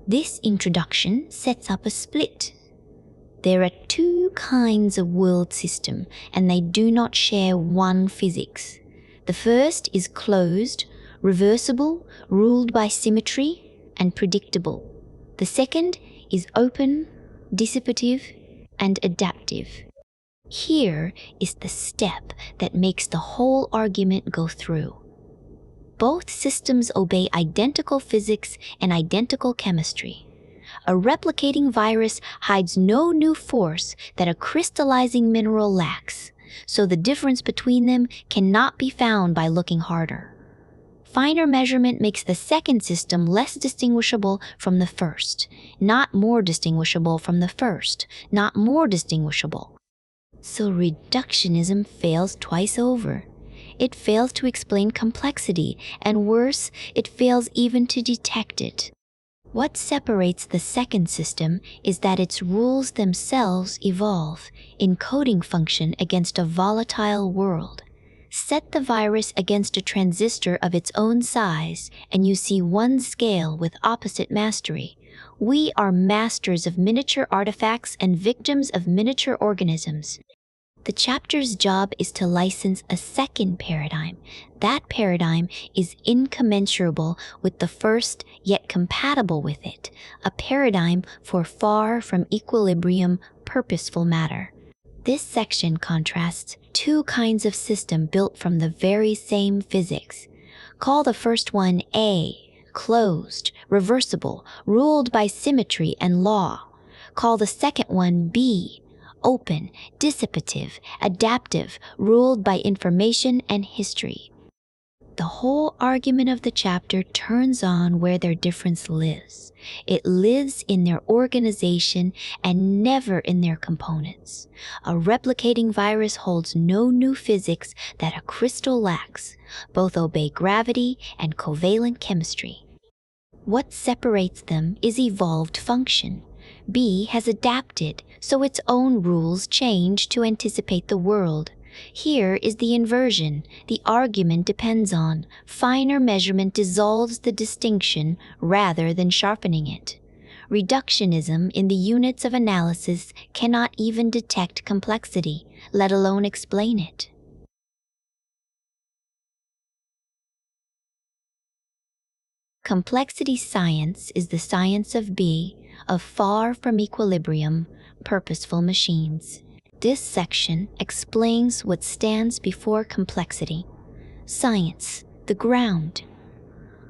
This introduction sets up a split. There are two kinds of world system, and they do not share one physics. The first is closed, reversible, ruled by symmetry, and predictable. The second is open, dissipative, and adaptive. Here is the step that makes the whole argument go through. Both systems obey identical physics and identical chemistry. A replicating virus hides no new force that a crystallizing mineral lacks, so the difference between them cannot be found by looking harder. Finer measurement makes the second system less distinguishable from the first, not more distinguishable from the first, not more distinguishable. So reductionism fails twice over. It fails to explain complexity, and worse, it fails even to detect it. What separates the second system is that its rules themselves evolve, encoding function against a volatile world. Set the virus against a transistor of its own size, and you see one scale with opposite mastery. We are masters of miniature artifacts and victims of miniature organisms. The chapter's job is to license a second paradigm. That paradigm is incommensurable with the first, yet compatible with it, a paradigm for far from equilibrium, purposeful matter. This section contrasts two kinds of system built from the very same physics. Call the first one A, closed, reversible, ruled by symmetry and law. Call the second one B, open, dissipative, adaptive, ruled by information and history. The whole argument of the chapter turns on where their difference lives. It lives in their organization and never in their components. A replicating virus holds no new physics that a crystal lacks. Both obey gravity and covalent chemistry. What separates them is evolved function. B has adapted, so its own rules change to anticipate the world. Here is the inversion. The argument depends on finer measurement dissolves the distinction rather than sharpening it. Reductionism in the units of analysis cannot even detect complexity, let alone explain it. Complexity science is the science of B, of far from equilibrium, purposeful machines. This section explains what stands before complexity. Science, the ground.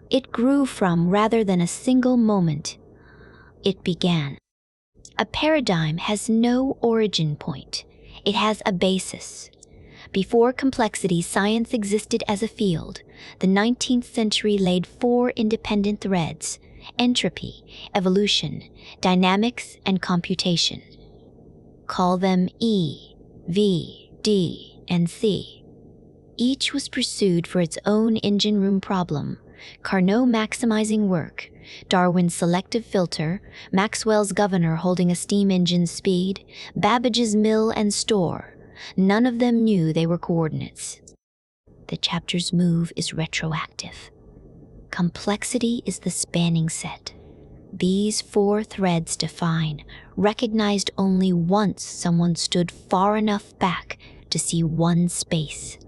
It grew from rather than a single moment. It began. A paradigm has no origin point. It has a basis. Before complexity, science existed as a field. The 19th century laid four independent threads: entropy, evolution, dynamics, and computation. Call them E, V, D, and C. Each was pursued for its own engine room problem: Carnot maximizing work, Darwin's selective filter, Maxwell's governor holding a steam engine's speed, Babbage's mill and store. None of them knew they were coordinates. The chapter's move is retroactive. Complexity is the spanning set. These four threads define, recognized only once someone stood far enough back to see one space.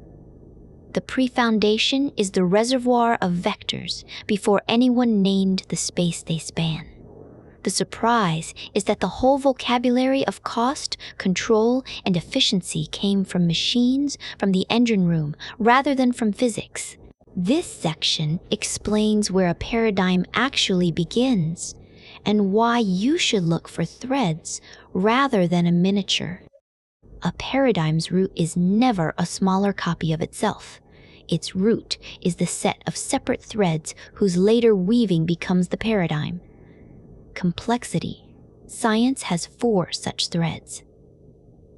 The pre-foundation is the reservoir of vectors before anyone named the space they span. The surprise is that the whole vocabulary of cost, control, and efficiency came from machines, from the engine room, rather than from physics. This section explains where a paradigm actually begins, and why you should look for threads rather than a miniature. A paradigm's root is never a smaller copy of itself. Its root is the set of separate threads whose later weaving becomes the paradigm. Complexity. Science has four such threads.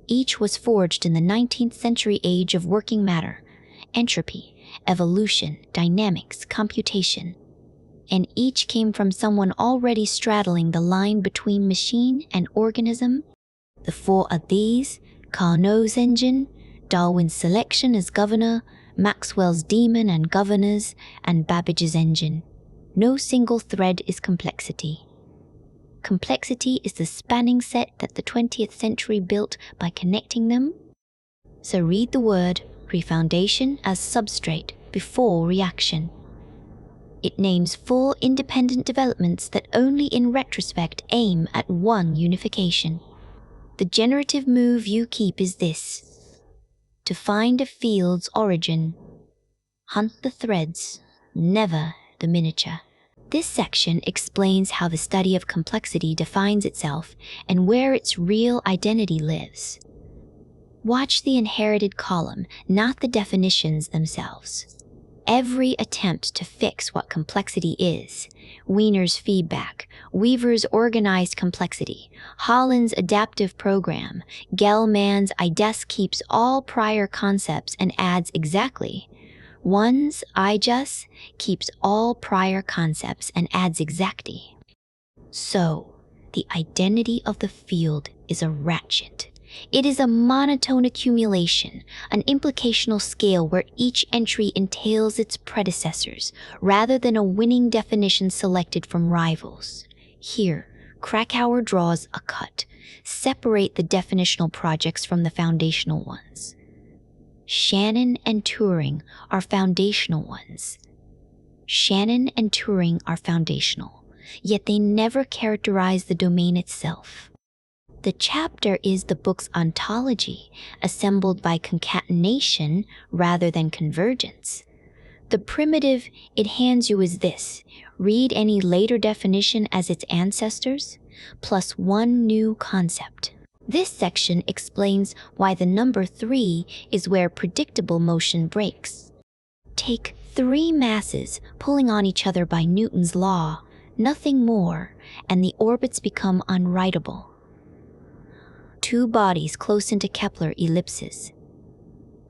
Each was forged in the 19th century age of working matter: entropy, evolution, dynamics, computation. And each came from someone already straddling the line between machine and organism. The four are these: Carnot's engine, Darwin's selection as governor, Maxwell's demon and governors, and Babbage's engine. No single thread is complexity. Complexity is the spanning set that the 20th century built by connecting them. So read the word refoundation as substrate before reaction. It names four independent developments that only in retrospect aim at one unification. The generative move you keep is this: to find a field's origin. Hunt the threads, never the miniature. This section explains how the study of complexity defines itself and where its real identity lives. Watch the inherited column, not the definitions themselves. Every attempt to fix what complexity is, Wiener's feedback, Weaver's organized complexity, Holland's adaptive program, Gell-Mann's IDES keeps all prior concepts and adds exactly. One's IJUS keeps all prior concepts and adds exactly. So, the identity of the field is a ratchet. It is a monotone accumulation, an implicational scale where each entry entails its predecessors, rather than a winning definition selected from rivals. Here, Krakauer draws a cut. Separate the definitional projects from the foundational ones. Shannon and Turing are foundational ones. Shannon and Turing are foundational, yet they never characterize the domain itself. The chapter is the book's ontology, assembled by concatenation rather than convergence. The primitive it hands you is this: read any later definition as its ancestors, plus one new concept. This section explains why the number 3 is where predictable motion breaks. Take 3 masses pulling on each other by Newton's law, nothing more, and the orbits become unwritable. 2 bodies close into Kepler ellipses.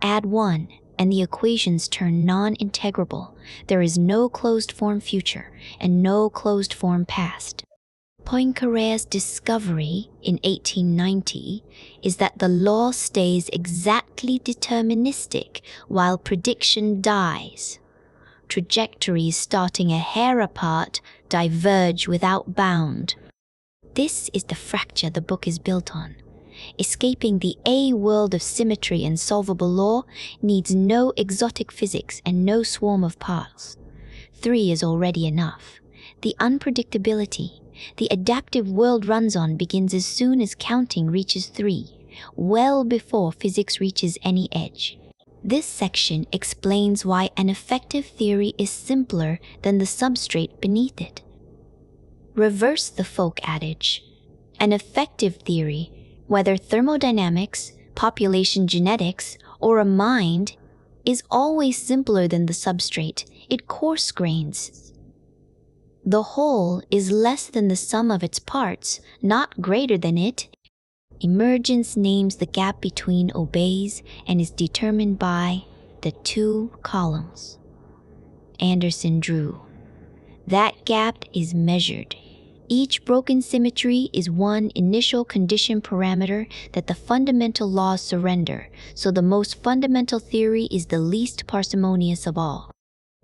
Add 1, and the equations turn non-integrable. There is no closed-form future and no closed-form past. Poincaré's discovery in 1890 is that the law stays exactly deterministic while prediction dies. Trajectories starting a hair apart diverge without bound. This is the fracture the book is built on. Escaping the A world of symmetry and solvable law needs no exotic physics and no swarm of parts. 3 is already enough. The unpredictability the adaptive world runs on begins as soon as counting reaches 3, well before physics reaches any edge. This section explains why an effective theory is simpler than the substrate beneath it. Reverse the folk adage. An effective theory, whether thermodynamics, population genetics, or a mind, is always simpler than the substrate. It coarse grains. The whole is less than the sum of its parts, not greater than it. Emergence names the gap between obeys and is determined by the 2 columns. Anderson drew. That gap is measured. Each broken symmetry is one initial condition parameter that the fundamental laws surrender, so the most fundamental theory is the least parsimonious of all.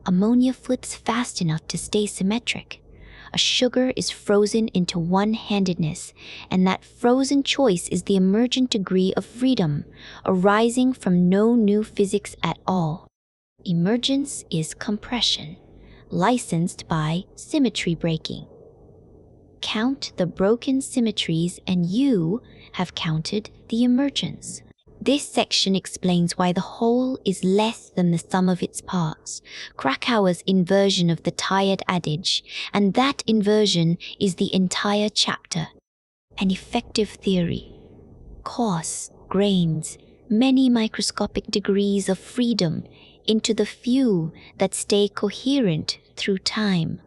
Ammonia flips fast enough to stay symmetric. A sugar is frozen into one-handedness, and that frozen choice is the emergent degree of freedom, arising from no new physics at all. Emergence is compression, licensed by symmetry breaking. Count the broken symmetries and you have counted the emergence. This section explains why the whole is less than the sum of its parts, Krakauer's inversion of the tired adage, and that inversion is the entire chapter. An effective theory. Coarse grains, many microscopic degrees of freedom into the few that stay coherent through time.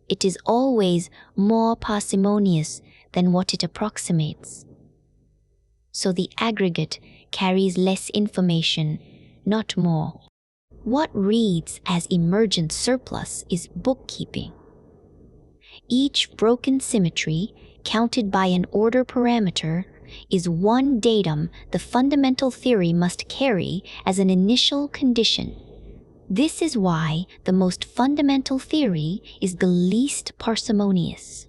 It is always more parsimonious than what it approximates. So the aggregate carries less information, not more. What reads as emergent surplus is bookkeeping. Each broken symmetry, counted by an order parameter, is one datum the fundamental theory must carry as an initial condition. This is why the most fundamental theory is the least parsimonious.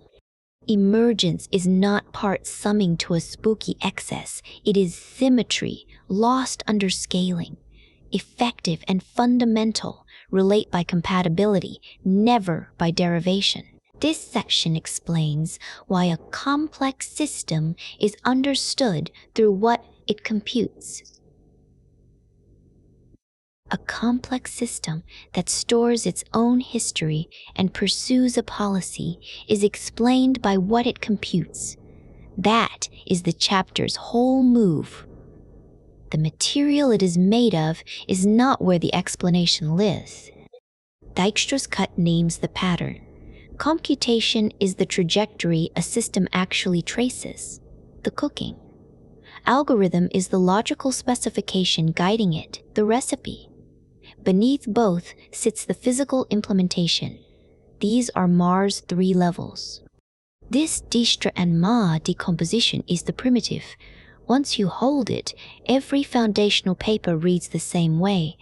Emergence is not part summing to a spooky excess. It is symmetry, lost under scaling. Effective and fundamental, relate by compatibility, never by derivation. This section explains why a complex system is understood through what it computes. A complex system that stores its own history and pursues a policy is explained by what it computes. That is the chapter's whole move. The material it is made of is not where the explanation lives. Dijkstra's cut names the pattern. Computation is the trajectory a system actually traces, the cooking. Algorithm is the logical specification guiding it, the recipe. Beneath both sits the physical implementation. These are Ma's 3 levels. This Dijkstra and Ma decomposition is the primitive. Once you hold it, every foundational paper reads the same way.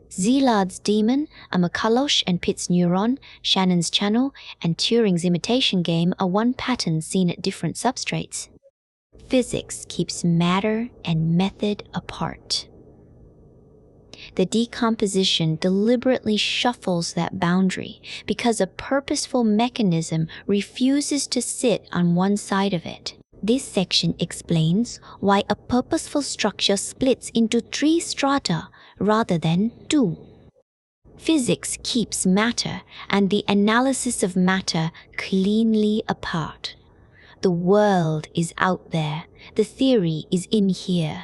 Szilad's demon, a McCulloch and Pitt's neuron, Shannon's channel, and Turing's imitation game are one pattern seen at different substrates. Physics keeps matter and method apart. The decomposition deliberately shuffles that boundary because a purposeful mechanism refuses to sit on one side of it. This section explains why a purposeful structure splits into 3 strata rather than 2. Physics keeps matter and the analysis of matter cleanly apart. The world is out there, the theory is in here.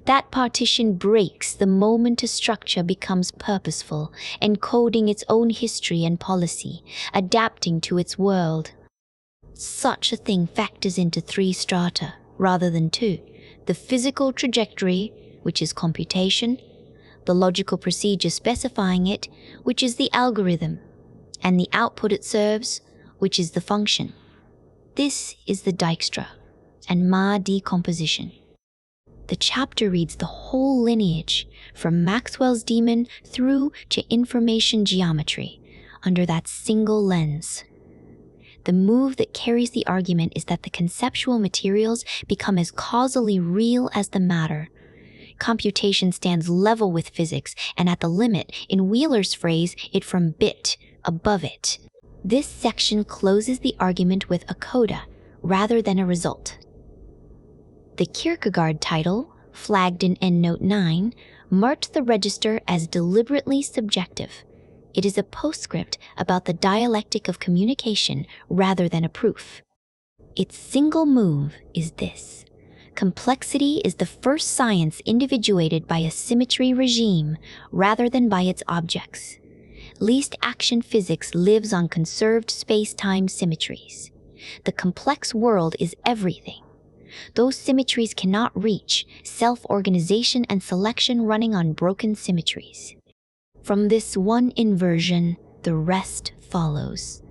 That partition breaks the moment a structure becomes purposeful, encoding its own history and policy, adapting to its world. Such a thing factors into 3 strata, rather than 2. The physical trajectory, which is computation, the logical procedure specifying it, which is the algorithm, and the output it serves, which is the function. This is the Dijkstra and Ma decomposition. The chapter reads the whole lineage, from Maxwell's demon through to information geometry, under that single lens. The move that carries the argument is that the conceptual materials become as causally real as the matter. Computation stands level with physics, and at the limit, in Wheeler's phrase, it from bit, above it. This section closes the argument with a coda, rather than a result. The Kierkegaard title, flagged in EndNote 9, marked the register as deliberately subjective. It is a postscript about the dialectic of communication rather than a proof. Its single move is this. Complexity is the first science individuated by a symmetry regime rather than by its objects. Least action physics lives on conserved space-time symmetries. The complex world is everything. Those symmetries cannot reach self-organization and selection running on broken symmetries. From this one inversion, the rest follows.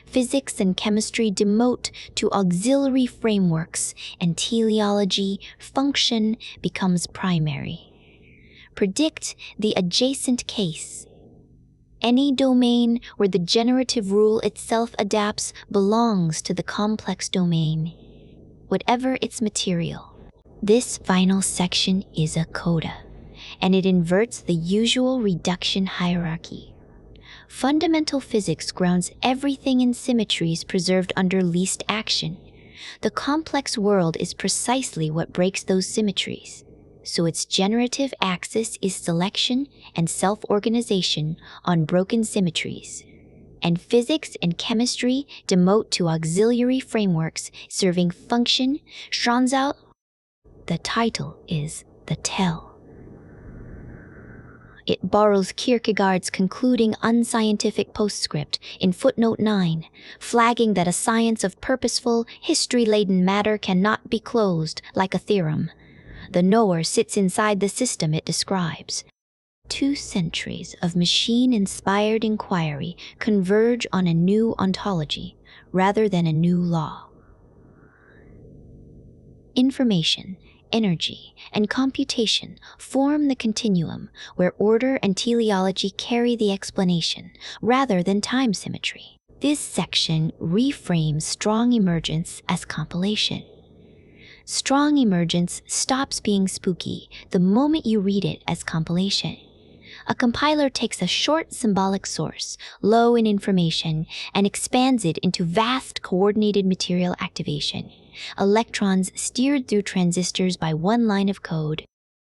Physics and chemistry demote to auxiliary frameworks, and teleology, function, becomes primary. Predict the adjacent case. Any domain where the generative rule itself adapts belongs to the complex domain, whatever its material. This final section is a coda, and it inverts the usual reduction hierarchy. Fundamental physics grounds everything in symmetries preserved under least action. The complex world is precisely what breaks those symmetries, so its generative axis is selection and self-organization on broken symmetries. And physics and chemistry demote to auxiliary frameworks serving function, Schronzau. The title is The Tell. It borrows Kierkegaard's concluding unscientific postscript in footnote 9, flagging that a science of purposeful, history-laden matter cannot be closed like a theorem. The knower sits inside the system it describes. 2 centuries of machine-inspired inquiry converge on a new ontology rather than a new law. Information, energy, and computation form the continuum where order and teleology carry the explanation rather than time symmetry. This section reframes strong emergence as compilation. Strong emergence stops being spooky the moment you read it as compilation. A compiler takes a short symbolic source, low in information, and expands it into vast coordinated material activation. Electrons steered through transistors by one line of code.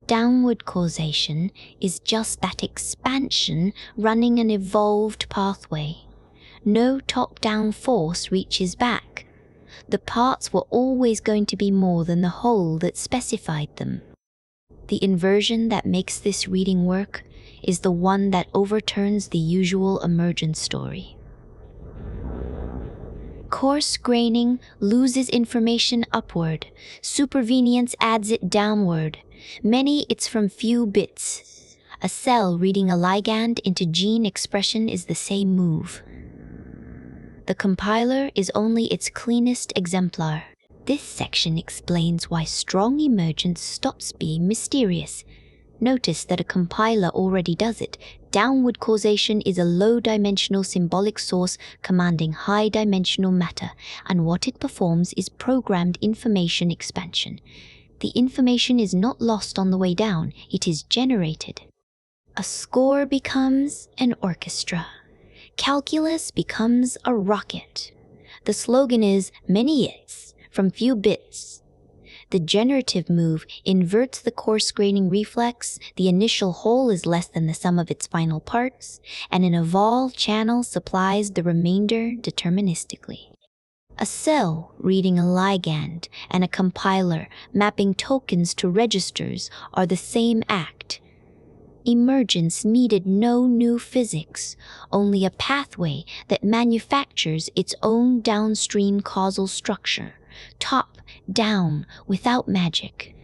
Downward causation is just that expansion running an evolved pathway. No top-down force reaches back. The parts were always going to be more than the whole that specified them. The inversion that makes this reading work is the one that overturns the usual emergence story. Coarse graining loses information upward. Supervenience adds it downward. Many it's from few bits. A cell reading a ligand into gene expression is the same move. The compiler is only its cleanest exemplar. This section explains why strong emergence stops being mysterious. Notice that a compiler already does it. Downward causation is a low-dimensional symbolic source commanding high-dimensional matter, and what it performs is programmed information expansion. The information is not lost on the way down, it is generated. A score becomes an orchestra. Calculus becomes a rocket. The slogan is many its from few bits. The generative move inverts the coarse graining reflex, the initial whole is less than the sum of its final parts, and an evolve channel supplies the remainder deterministically. A cell reading a ligand and a compiler mapping tokens to registers are the same act. Emergence needed no new physics, only a pathway that manufactures its own downstream causal structure, top, down, without magic.